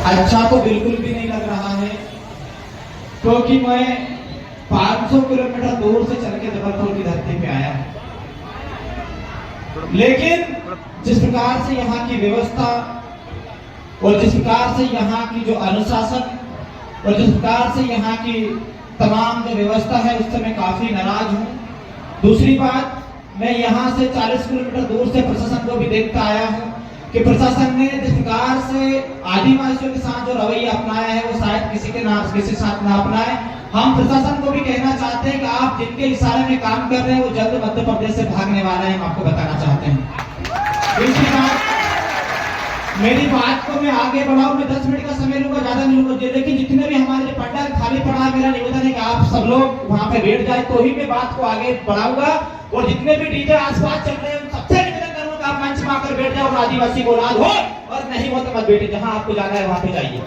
अच्छा तो बिल्कुल भी नहीं लग रहा है, क्योंकि मैं 500 किलोमीटर दूर से चल के जबलपुर की धरती पे आया हूं। लेकिन जिस प्रकार से यहाँ की व्यवस्था और जिस प्रकार से यहाँ की जो अनुशासन और जिस प्रकार से यहाँ की तमाम जो व्यवस्था है, उससे मैं काफी नाराज हूँ। दूसरी बात, मैं यहाँ से 40 किलोमीटर दूर से प्रशासन को भी देखता आया हूँ कि प्रशासन ने जिस प्रकार से आदिवासियों के साथ जो रवैया अपनाया है, वो शायद किसी साथ ना अपनाए। हम प्रशासन को भी कहना चाहते हैं कि आप जिनके इशारे में काम कर रहे हैं, वो जल्द मध्य प्रदेश से भागने वाला है, हम आपको बताना चाहते हैं। इसी बात मेरी बात को मैं आगे बढ़ाऊं, मैं 10 मिनट का समय लूंगा, ज्यादा नहीं लूंगा। लेकिन जितने भी हमारे पंडाल खाली पड़ा है, मेरा निवेदन है कि आप सब लोग वहां पे बैठ जाए, तो ही मैं बात को आगे बढ़ाऊंगा। और जितने भी डीजे आसपास चल रहे हैं, सबसे निवेदन करूंगा आप मंच में आकर बैठ जाओ और आदिवासी को औलाद हो और नहीं हो तो मत बैठे, जहां आपको जाना है वहां पे जाइए।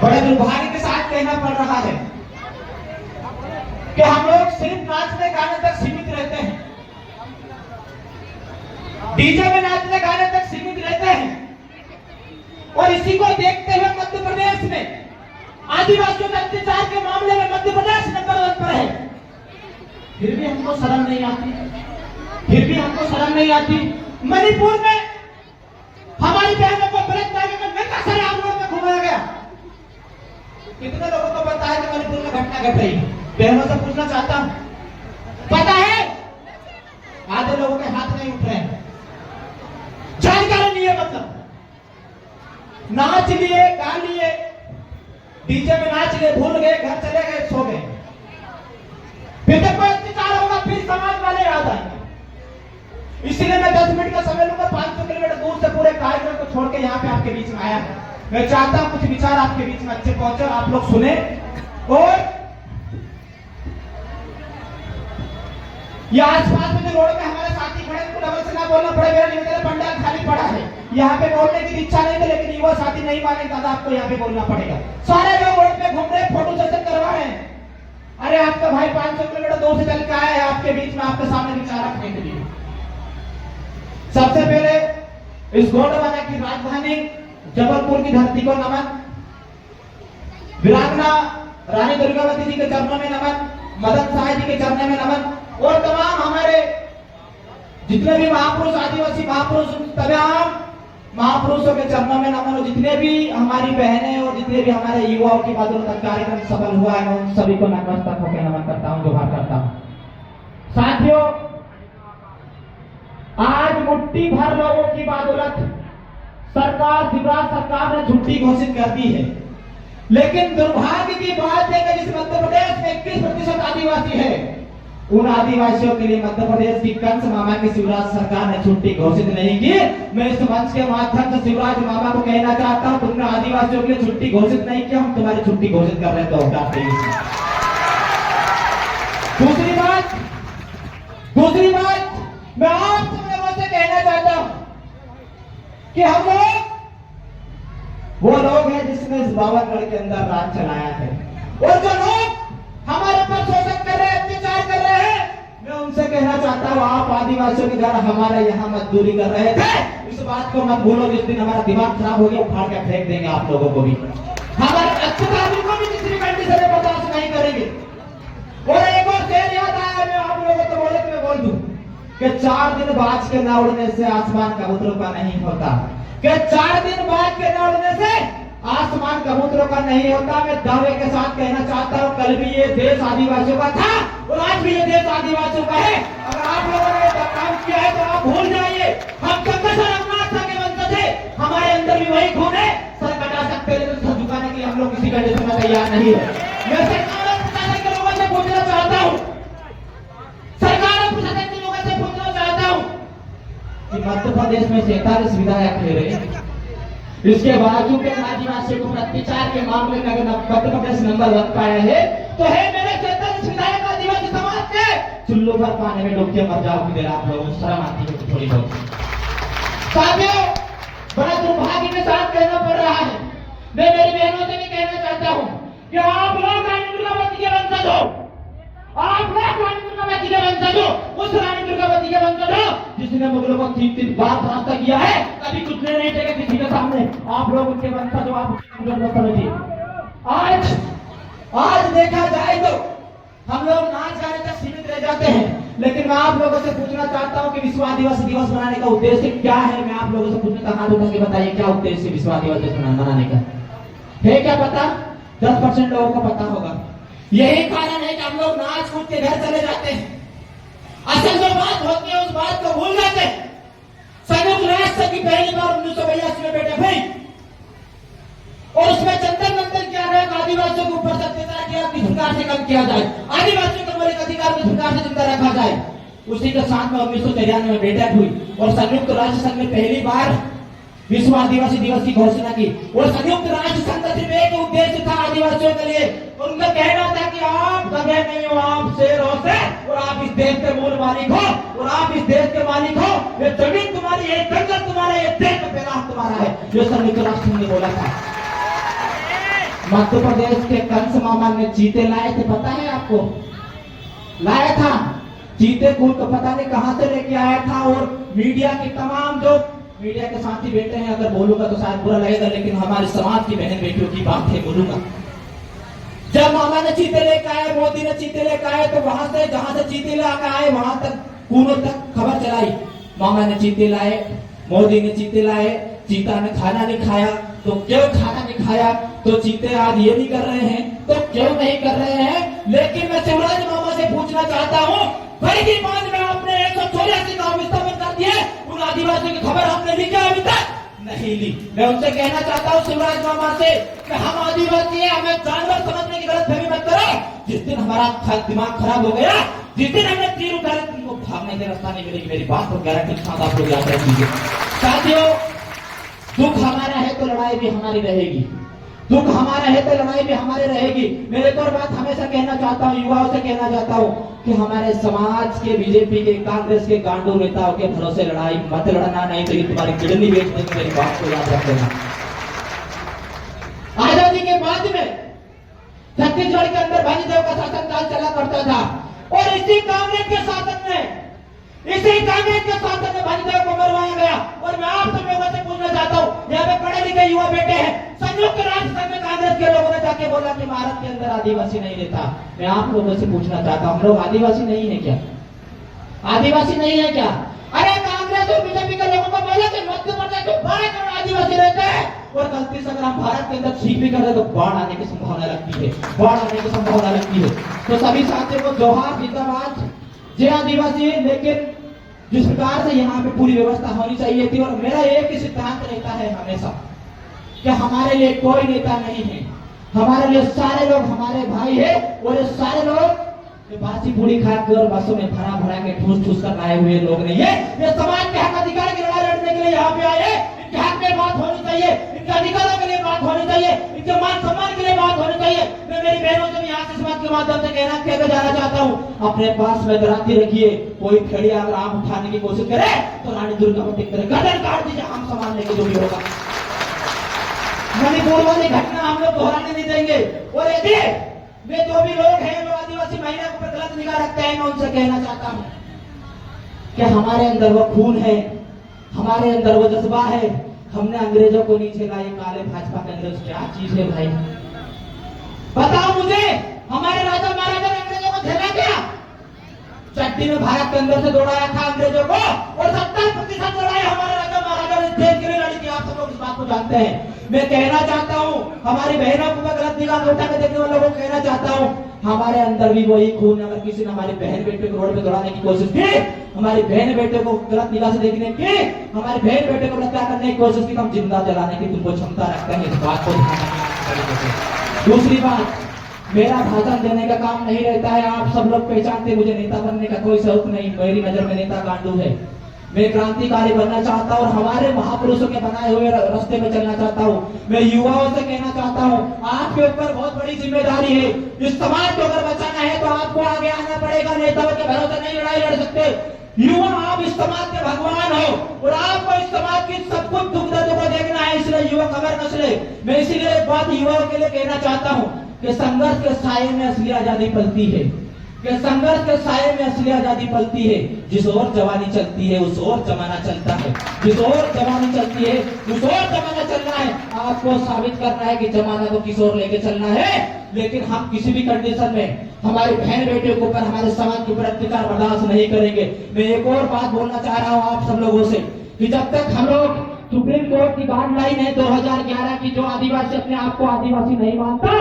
बड़े दुर्भाग्य के साथ कहना पड़ रहा है कि हम लोग सिर्फ नाचने गाने तक सीमित रहते हैं, डीजे में नाचने गाने तक सीमित रहते हैं। और इसी को देखते हुए मध्य प्रदेश में आदिवासियों के अत्याचार के मामले में मध्य प्रदेश नंबर 1 पर है। फिर भी हमको शर्म नहीं आती, फिर भी हमको शर्म नहीं आती। मणिपुर में हमारी बहनों को ब्रेक लगा कर नेता सराम रोड में घुमाया गया। कितने लोगों को पता है कि मणिपुर में घटना घट रही है? बहनों से पूछना चाहता हूं, पता है? आधे लोगों के हाथ नहीं उठ रहे हैं, जानकारी नहीं है। मतलब नाच लिए, गा लिए, डीजे में नाच लिए, भूल गए, घर चले गए, सो गए। फिर जब कोई अत्याचार होगा, फिर समाज वाले याद आएंगे। इसलिए मैं 10 मिनट का समय लूंगा। 500 किलोमीटर दूर से पूरे कार्यक्रम को छोड़ के यहाँ पे आपके बीच में आया है। मैं चाहता हूं कुछ विचार आपके बीच में अच्छे पहुंचे और आप लोग सुने। और ये आसपास में जो रोड में हमारे साथी खड़े, उनको डबल से ना बोलना पड़े। मेरा निवेदन है, पंडाल खाली पड़ा है, यहाँ पे बोलने की इच्छा नहीं थी, लेकिन युवा साथी नहीं माने, दादा आपको यहाँ पे बोलना पड़ेगा। सारे लोग रोड पे घूम रहे, फोटो सेशन करवा रहे हैं। अरे आपका भाई 500 किलोमीटर दूर से चल के आया है आपके बीच में, आपके सामने विचार रखने के लिए। सबसे पहले इस गोंडवाना की राजधानी जबलपुर की धरती को नमन, वीरांगना रानी दुर्गावती जी के चरणों में नमन, मदन साय जी के चरणों में नमन, और तमाम हमारे जितने भी महापुरुष, आदिवासी महापुरुष, तमाम महापुरुषों के चरणों में नमन। और जितने भी हमारी बहनें और जितने भी हमारे युवाओं की बदौलत कार्यक्रम सफल हुआ है, मैं उन सभी को नतमस्तक होकर नमन करता हूं, जोहार करता हूं। साथियों, आज मुट्ठी भर लोगों की बदौलत सरकार, शिवराज सरकार ने छुट्टी घोषित कर दी है। लेकिन दुर्भाग्य की बात है कि जिस मध्य प्रदेश में 21% आदिवासी है, उन आदिवासियों के लिए मध्य प्रदेश की कंस मामा की शिवराज सरकार ने छुट्टी घोषित नहीं की। मैं इस मंच के माध्यम से शिवराज मामा को कहना चाहता हूं, तुमने आदिवासियों के लिए छुट्टी घोषित नहीं किया, हम तुम्हारी छुट्टी घोषित कर रहे हैं। तो दूसरी बात मैं आप सब लोगों से कहना चाहता हूं कि हम लोग वो लोग हैं जिसने इस बावनगढ़ के अंदर राज चलाया है, और जो लोग हमारे पर शोषण कर रहे हैं, अत्याचार कर रहे हैं, मैं उनसे कहना चाहता हूँ, आप आदिवासियों के घर हमारे यहाँ मजदूरी कर रहे थे, इस बात को मत भूलो। जिस दिन हमारा दिमाग खराब हो गया, उखाड़ के फेंक देंगे आप लोगों को भी, हमारे अत्याचार को भी किसी कंडीशन में बर्दाश्त नहीं करेंगे। और एक और शेर याद आया, मैं आप लोगों को बोले तो मैं बोल दूं कि 4 दिन बाज के न उड़ने से आसमान कबूतरों का नहीं होता, कि 4 दिन बाज के न उड़ने से आसमान कबूतरों का नहीं होता। मैं दावे के साथ कहना चाहता हूँ, कल भी ये देश आदिवासियों का था और आज भी ये देश आदिवासियों का है। अगर आप लोगों ने काम किया है तो आप भूल जाइए, हम रघुनाथ के वंशज है, हमारे अंदर भी वही खून है। सर कटा सकते हैं, लेकिन सर झुकाने के लिए हम लोग किसी कंडीशन में तैयार नहीं है। मैं सरकार और प्रशासन के लोगों से पूछना चाहता हूँ, सरकार और प्रशासन के लोगों से पूछना चाहता हूँ कि मध्य प्रदेश में 47 विधायक ले रहे हैं, इसके बावजूद आदिवासियों को अत्याचार के मामले में अगर मध्य प्रदेश नंबर 1 पाया है, तो है मेरे 47 विधायक आदिवासी समाज के चुल्लू भर पानी में डूब के मर जाओ कि आप लोगों को शर्म आती है थोड़ी बहुत। साथियों, बड़ा दुर्भाग्य के साथ कहना पड़ रहा है, मैं मेरी बहनों से भी कहना चाहता हूँ कि आप लोग रानी दुर्गावती के वंशज हो, आप रानी दुर्गावती के वंशज हो, उस रानी दुर्गावती के वंशज हो जिसने मुगलों को 3-3 बार परास्त किया है, कभी कुछ नहीं टेके किसी के सामने। आप लोग उनके वंशज हो, आप समझिए। आज देखा जाए तो हम लोग नाच गाने तक सीमित रह जाते हैं, लेकिन मैं आप लोगों से पूछना चाहता हूं कि विश्व आदिवासी दिवस मनाने का उद्देश्य क्या है। मैं आप लोगों से पूछना चाहता हूं कि बताइए क्या उद्देश्य विश्व आदिवासी दिवस मनाने का है? क्या पता? 10% लोगों को पता होगा। यही कारण है कि हम लोग नाच कूद के घर चले जाते हैं, असल जो बात होती है उस बात को भूल जाते हैं। संयुक्त राष्ट्र की पहली बार 1982 में बैठक हुई और उसमें चंदन मंथन किया गया, आदिवासियों के ऊपर अत्याचार किया, किस प्रकार से कम किया जाए, आदिवासियों के मौलिक अधिकार किस प्रकार से जिंदा रखा जाए। उसी के साथ में 1993 में बैठक हुई और संयुक्त राष्ट्र संघ ने पहली बार विश्व आदिवासी दिवस की घोषणा की। और संयुक्त राष्ट्र संघ का सिर्फ एक उद्देश्य था आदिवासियों के लिए, उनका कहना था कि आप गधे नहीं हो, आप शेर हो से, और आप इस देश के मूल मालिक हो, और आप इस देश के मालिक हो। ये जमीन तुम्हारी है, जंगल तुम्हारा, ये देश का पैगाम तुम्हारा है, ये संयुक्त राष्ट्र संघ ने बोला था। मध्य प्रदेश के कंस मामा ने चीते लाए थे, पता है आपको? लाया था चीते को, पता नहीं कहां से लेके आया था। और मीडिया के तमाम जो मीडिया के साथी बैठे हैं, अगर बोलूंगा तो शायद बुरा लगेगा, लेकिन हमारे समाज की बहन बेटियों की बात है, बोलूंगा। जब मामा ने चीते लेकर आए, मोदी ने चीते लेकर आए, तो वहां से जहां से चीते लेकर आए वहां तक कूनों तक खबर चलाई, मामा ने चीते लाए, मोदी ने चीते लाए, चीता ने खाना नहीं खाया। तो क्यों खाना नहीं खाया? तो चीते आज ये नहीं कर रहे हैं, तो क्यों नहीं कर रहे हैं? लेकिन मैं शिवराज मामा से पूछना चाहता हूँ, फरीदी बांध में आपने 184 गांव विस्थापित कर दिए, उन आदिवासियों की खबर आपने ली क्या अभी तक? नहीं ली। मैं उनसे कहना चाहता हूँ शिवराज मामा से कि हम आदिवासी हैं, हमें जानवर समझने की गलतफहमी मत करो। जिस दिन हमारा दिमाग खराब हो गया, जिस दिन हमने तीर उठाया, तुमको भागने का रास्ता नहीं मिलेगी। मेरी बात को गारंटी के साथ आप लोग याद रखिए। साथियों, दुख हमारा है तो लड़ाई भी हमारी रहेगी, दुख हमारा है तो लड़ाई भी हमारी रहेगी। मैं एक और बात हमेशा कहना चाहता हूँ, युवाओं से कहना चाहता हूँ कि हमारे समाज के, बीजेपी के, कांग्रेस के गांडू नेताओं के भरोसे लड़ाई मत लड़ना, नहीं तो ये तुम्हारी किडनी बेच देंगे। मेरी बात को याद रखना। आजादी के बाद में छत्तीसगढ़ के अंदर भानीदेव का शासनकाल चला करता था और इसी कांग्रेस के शासन में भानीदेव को मरवाया गया। और मैं आप सब लोगों से पूछना चाहता हूँ, यहाँ पे पढ़े लिखे युवा बेटे हैं, संयुक्त राष्ट्र संघ में कांग्रेस के लोगों ने जाके बोला कि भारत के अंदर आदिवासी नहीं रहता। मैं आप लोगों से पूछना चाहता हूँ, हम लोग आदिवासी नहीं है क्या? आदिवासी नहीं है क्या? अरे कांग्रेस और बीजेपी के लोगों को बोला कि मध्य प्रदेश में 12 करोड़ आदिवासी रहते हैं, और गलती से अगर हम भारत के अंदर ठीक भी कर रहे तो बाढ़ आने की संभावना लगती है, बाढ़ आने की संभावना लगती है। तो सभी साथियों को जोहार, जिंदाबाद, जय आदिवासी। लेकिन जिस प्रकार से यहाँ पे पूरी व्यवस्था होनी चाहिए थी, और मेरा एक ही सिद्धांत रहता है हमेशा कि हमारे लिए कोई नेता नहीं है, हमारे लिए सारे लोग हमारे भाई है। और ये सारे लोग बासी पूरी खा के और बसों में भरा भरा के ठूस ठूस कर आए हुए लोग नहीं है। ये समाज के हक अधिकार की लड़ाई लड़ने के लिए यहाँ पे आए। इनके हक में बात होनी चाहिए, इनके अधिकारों के लिए बात होनी चाहिए, इनके मान सम्मान के लिए बात होनी चाहिए। मैं मेरी बहनों से यहाँ से समाज के माध्यम से कहना जाना चाहता हूँ, अपने पास में दराती रखिए। कोई भेड़िया अगर आम उठाने की कोशिश करे तो रानी दुर्गावती करे, गर्दन काट दीजिए, आम संभालने के जो भी होगा। मणिपुर वाली घटना हम लोग दोहराने नहीं देंगे। और यदि वे जो भी लोग हैं जो आदिवासी महिला पर गलत निगाह रखते हैं, मैं उनसे कहना चाहता हूँ कि हमारे अंदर वो खून है, हमारे अंदर वो जज्बा है। हमने अंग्रेजों को नीचे लाए, काले भाजपा के अंदर क्या चीज है भाई? बताओ मुझे, हमारे राजा महाराजा ने अंग्रेजों को झेला क्या? चट्टी में भारत के अंदर से दौड़ाया था अंग्रेजों को, और 70% लड़ाई हमारे राजा महाराजा ने देश के लिए लड़ी थी। आप सब लोग इस बात को जानते हैं। मैं कहना चाहता हूँ हमारी बहनों को गलत निगाह उठा के देखने वाले लोगों को कहना चाहता हूँ, हमारे अंदर भी वही खून है। अगर किसी ने हमारी बहन बेटे को रोड पे दौड़ाने की कोशिश की, हमारी बहन बेटे को गलत निगाह से देखने की, हमारे बहन बेटे को हत्या करने की कोशिश की, हम जिंदा जलाने की तुमको क्षमता रखते हैं। इस बात को दूसरी बात, मेरा भाषण देने का काम नहीं रहता है। आप सब लोग पहचानते, मुझे नेता बनने का कोई शौक नहीं। मेरी नजर में नेता गांडू है। मैं क्रांतिकारी बनना चाहता हूँ और हमारे महापुरुषों के बनाए हुए रास्ते में चलना चाहता हूँ। मैं युवाओं से कहना चाहता हूँ, आपके ऊपर बहुत बड़ी जिम्मेदारी है। इस समाज को अगर बचाना है तो आपको आगे आना पड़ेगा। नेताओं के भरोसे नहीं लड़ाई लड़ सकते। युवा, आप इस समाज के भगवान हो और आपको इस समाज की सब कुछ दुख दर्द को देखना है। इसलिए युवा खबर न चले। मैं इसीलिए एक बात युवाओं के लिए कहना चाहता हूँ कि संघर्ष के साये में असली आजादी पलती है। कि संघर्ष के साये में असली आजादी पलती है। जिस ओर जवानी चलती है उस ओर जमाना चलता है, जिस ओर जवानी चलती है उस ओर जमाना चलना है। आपको साबित करना है कि जमाना को किस ओर लेके चलना है। लेकिन हम किसी भी कंडीशन में हमारे बहन बेटे के ऊपर, हमारे समाज के ऊपर अत्याचार बर्दाश्त नहीं करेंगे। मैं एक और बात बोलना चाह रहा हूँ आप सब लोगों से कि जब तक हम लोग सुप्रीम कोर्ट की गाइडलाइन है 2011 की, जो आदिवासी अपने आप को आदिवासी नहीं मानता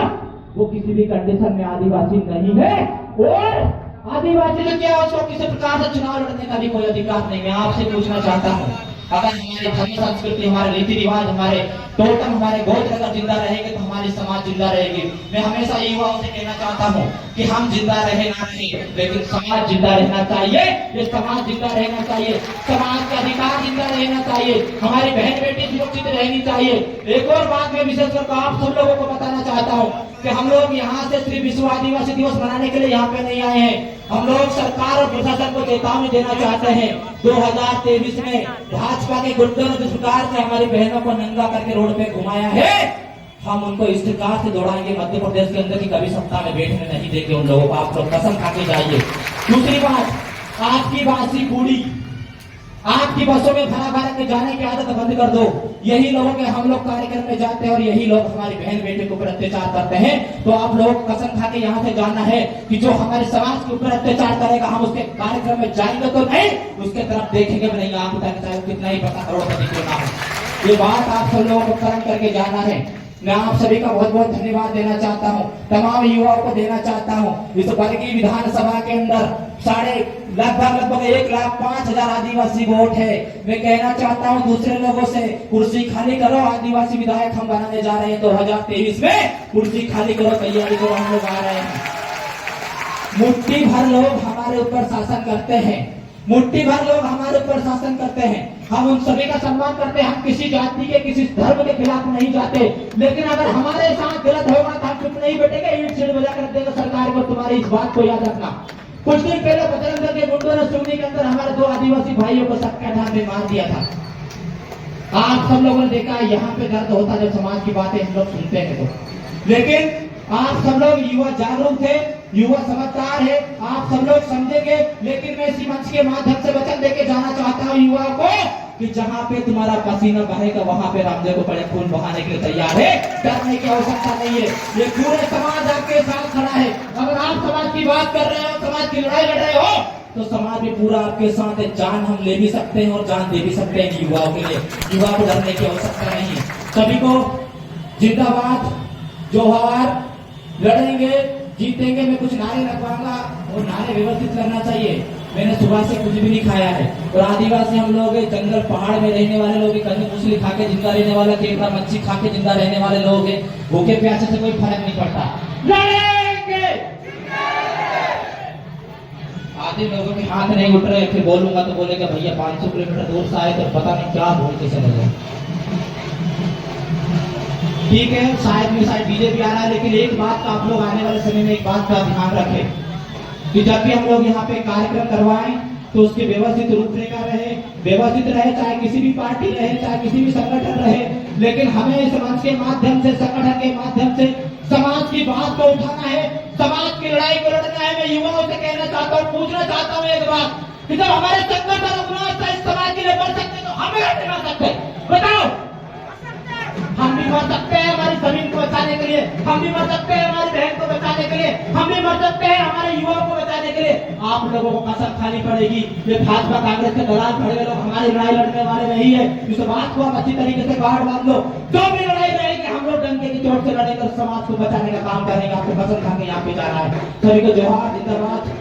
वो किसी भी कंडीशन में आदिवासी नहीं है। और आदिवासी ने क्या, उसको किसी प्रकार से चुनाव लड़ने का भी कोई अधिकार नहीं। मैं आपसे पूछना चाहता हूँ, अगर हमारी धर्म संस्कृति, हमारे रीति रिवाज, हमारे टोटम, हमारे गोत्र अगर जिंदा रहेंगे तो हमारी समाज जिंदा रहेगी। मैं हमेशा युवाओं से कहना चाहता हूँ कि हम जिंदा रहे ना रहे, लेकिन समाज जिंदा रहना चाहिए। ये समाज जिंदा रहना चाहिए, समाज का अधिकार जिंदा रहना चाहिए, हमारी बहन बेटी सुरक्षित रहनी चाहिए। एक और बात मैं विशेषकर आप सब लोगों को बताना चाहता हूँ कि हम लोग यहाँ से सिर्फ विश्व आदिवासी दिवस मनाने के लिए यहाँ पे नहीं आए हैं। हम लोग सरकार और प्रशासन को चेतावनी देना चाहते हैं। 2023 में भाजपा के गुंडों ने जिस प्रकार से हमारी बहनों को नंगा करके रोड पे घुमाया है, हम उनको इस प्रकार से दौड़ाएंगे मध्य प्रदेश के अंदर की कभी सत्ता में बैठने नहीं देंगे उन लोगों को। आप लोग कसम खा के जाइए। दूसरी बात, आपकी बासी कूड़ी, आपकी बसों में भरा भरा के जाने की आदत बंद कर दो। यही लोगों के हम लोग कार्यक्रम में जाते हैं और यही लोग हमारी बहन बेटे के ऊपर अत्याचार करते हैं। तो आप लोग कसम खा के यहाँ से जानना है कि जो हमारे समाज के ऊपर अत्याचार करेगा हम उसके कार्यक्रम में जाएंगे तो नहीं, उसके तरफ देखेंगे भी नहीं। आप चाहे कितना ही पता करोड़पति क्यों ना हो, ये बात आप सब लोगों को कर्म करके जाना है। मैं आप सभी का बहुत बहुत धन्यवाद देना चाहता हूँ, तमाम युवाओं को देना चाहता हूँ। इस वर्गीय विधानसभा के अंदर लगभग 1,05,000 आदिवासी वोट है। मैं कहना चाहता हूँ दूसरे लोगों से, कुर्सी खाली करो, आदिवासी विधायक हम बनाने जा रहे हैं 2023 में, कुर्सी खाली करो, तैयारी करो, हम लोग आ रहे हैं। मुट्ठी भर लोग हमारे ऊपर शासन करते हैं, मुट्ठी भर लोग हमारे ऊपर शासन करते हैं। हम उन सभी का सम्मान करते हैं, हम किसी जाति के, किसी धर्म के खिलाफ नहीं जाते। लेकिन अगर हमारे साथ गलत होगा तो हम चुप नहीं बैठेंगे, ईंट सीट बजा कर देगा सरकार को। तुम्हारी इस बात को याद रखना। कुछ दिन पहले बजरंग दल के गुंडों ने सुन्नी के अंदर हमारे 2 आदिवासी भाइयों को सबके ढाल में मार दिया था। आप सब लोगों ने देखा, यहाँ पे दर्द होता जब समाज की बातें हम लोग सुनते हैं तो। लेकिन आप सब लोग युवा जागरूक थे, युवा समझदार है, आप सब लोग समझेंगे। लेकिन मैं इसी मंच के माध्यम से वचन देके जाना चाहता हूँ युवा को कि जहाँ पे तुम्हारा पसीना बहेगा वहां पे रामदेव को बड़े खून बहाने के लिए तैयार है। डरने की आवश्यकता नहीं है, ये पूरे समाज आपके साथ खड़ा है। अगर आप समाज की बात कर रहे हो, समाज की लड़ाई लड़ रहे हो, तो समाज में पूरा आपके साथ है। जान हम ले भी सकते हैं और जान दे भी सकते हैं युवाओं के लिए। युवा को डरने की आवश्यकता नहीं। सभी को जिंदाबाद, जोहार, लड़ेंगे, जीतेंगे। मैं कुछ नारे रखवाऊंगा और नारे व्यवस्थित करना चाहिए। मैंने सुबह से कुछ भी नहीं खाया है और आदिवासी हम लोग जंगल पहाड़ में रहने वाले लोग, कंदी मूसली खा के जिंदा रहने वाला, केकड़ा मच्छी खा के जिंदा रहने वाले लोग हैं। भूखे प्यासे से कोई फर्क नहीं पड़ता, लड़ेंगे। आधे लोगों के हाथ नहीं उठ रहे, फिर बोलूंगा तो बोलेगा भैया 500 किलोमीटर दूर से आए तो पता नहीं क्या बोल के चले गए। ठीक है, शायद बीजेपी आ रहा है, लेकिन एक बात का आप लोग आने वाले समय में एक बात का ध्यान रखें कि जब भी हम लोग यहाँ पे कार्यक्रम करवाएं तो उसके व्यवस्थित रूपरेखा रहे, व्यवस्थित रहे, चाहे किसी भी पार्टी रहे, चाहे किसी भी संगठन रहे। लेकिन हमें इस मंच के माध्यम से, संगठन के माध्यम से समाज की बात को उठाना है, समाज की लड़ाई को लड़ना है। मैं युवाओं से कहना चाहता हूँ, पूछना चाहता हूँ एक बात कि जब हमारे संगठन इस समाज के लिए बढ़ सकते तो हमें नहीं बढ़ सकते? बताओ। हम भी मर सकते हैं हमारी जमीन को बचाने के लिए, हम भी मर सकते हैं हमारी बहन को बचाने के लिए, हम भी मर सकते हैं हमारे युवाओं को बचाने के लिए। आप लोगों को कसम खानी पड़ेगी। ये भाजपा कांग्रेस के दलाल खड़े लोग हमारी लड़ाई लड़ने वाले नहीं है। इस बात को आप अच्छी तरीके से गार्ड बांध लो। जो भी लड़ाई रहेगी हम लोग डंके की चोट से लड़ेंगे और समाज को बचाने का काम करेंगे। आपको कसम खा के यहाँ पे जा रहा है। सभी को जोहार, जिंदाबाद।